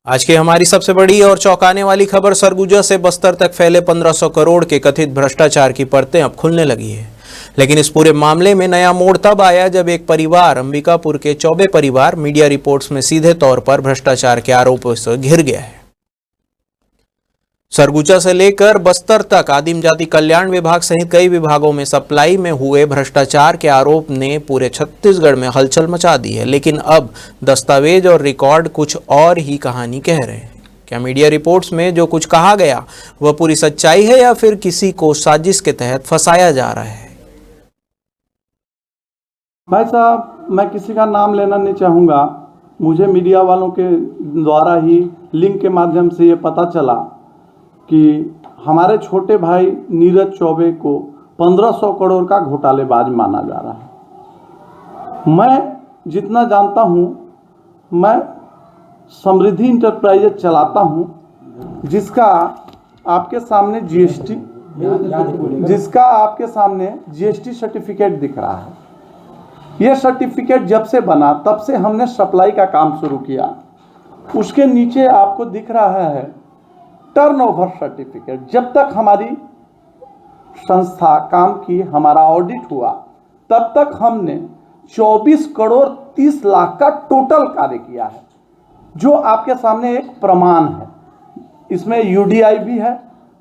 आज की हमारी सबसे बड़ी और चौंकाने वाली खबर सरगुजा से बस्तर तक फैले 1500 करोड़ के कथित भ्रष्टाचार की परतें अब खुलने लगी है। लेकिन इस पूरे मामले में नया मोड़ तब आया जब एक परिवार, अंबिकापुर के चौबे परिवार, मीडिया रिपोर्ट्स में सीधे तौर पर भ्रष्टाचार के आरोपों से घिर गया है। सरगुजा से लेकर बस्तर तक आदिम जाति कल्याण विभाग सहित कई विभागों में सप्लाई में हुए भ्रष्टाचार के आरोप ने पूरे छत्तीसगढ़ में हलचल मचा दी है। लेकिन अब दस्तावेज और रिकॉर्ड कुछ और ही कहानी कह रहे हैं। क्या मीडिया रिपोर्ट्स में जो कुछ कहा गया वह पूरी सच्चाई है या फिर किसी को साजिश के तहत फंसाया जा रहा है? भाई साहब, मैं किसी का नाम लेना नहीं चाहूँगा। मुझे मीडिया वालों के द्वारा ही लिंक के माध्यम से ये पता चला कि हमारे छोटे भाई नीरज चौबे को 1500 करोड़ का घोटालेबाज माना जा रहा है। मैं जितना जानता हूँ, मैं समृद्धि इंटरप्राइजेज चलाता हूँ, जिसका आपके सामने जीएसटी सर्टिफिकेट दिख रहा है। यह सर्टिफिकेट जब से बना तब से हमने सप्लाई का काम शुरू किया। उसके नीचे आपको दिख रहा है टर्नओवर सर्टिफिकेट। जब तक हमारी संस्था काम की, हमारा ऑडिट हुआ, तब तक हमने 24 करोड़ 30 लाख का टोटल कार्य किया है, जो आपके सामने एक प्रमाण है। इसमें यूडीआई भी है।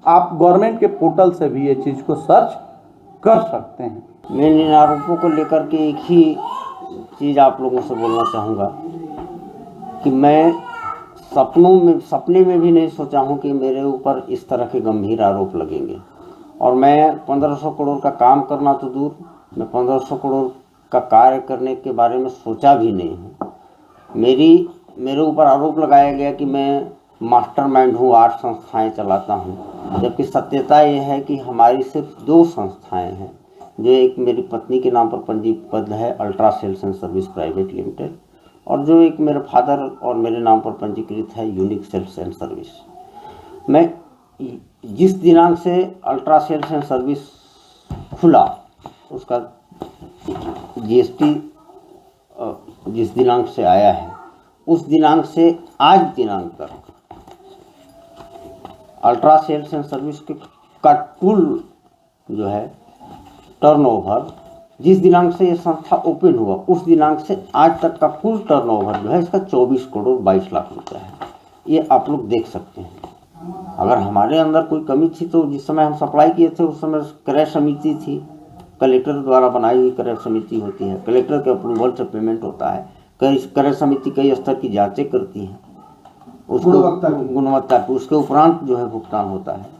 आप गवर्नमेंट के पोर्टल से भी ये चीज़ को सर्च कर सकते हैं। मैं इन आरोपों को लेकर के एक ही चीज़ आप लोगों से बोलना चाहूँगा कि मैं सपने में भी नहीं सोचा हूँ कि मेरे ऊपर इस तरह के गंभीर आरोप लगेंगे। और मैं 1500 करोड़ का काम करना तो दूर, मैं 1500 करोड़ का कार्य करने के बारे में सोचा भी नहीं हूँ। मेरे ऊपर आरोप लगाया गया कि मैं मास्टरमाइंड हूँ, 8 संस्थाएं चलाता हूँ, जबकि सत्यता यह है कि हमारी सिर्फ 2 संस्थाएं हैं। जो एक मेरी पत्नी के नाम पर पंजीबद्ध है, Ultra Sales and Service Private Limited, और जो एक मेरे फादर और मेरे नाम पर पंजीकृत है, यूनिक सेल्स एंड सर्विस। मैं जिस दिनांक से अल्ट्रा सेल्स एंड सर्विस खुला, उसका जीएसटी जिस दिनांक से आया है, उस दिनांक से आज दिनांक तक अल्ट्रा सेल्स एंड सर्विस का कुल जो है टर्नओवर, जिस दिनांक से ये संस्था ओपन हुआ उस दिनांक से आज तक का कुल टर्नओवर जो है, इसका 24 करोड़ 22 लाख रुपया है। ये आप लोग देख सकते हैं। अगर हमारे अंदर कोई कमी थी तो जिस समय हम सप्लाई किए थे उस समय क्रय समिति थी, कलेक्टर द्वारा बनाई हुई क्रय समिति होती है, कलेक्टर के अप्रूवल से पेमेंट होता है। क्रय समिति कई स्तर की जाँचें करती हैं, उसको गुणवत्ता, उसके उपरांत जो है भुगतान होता है।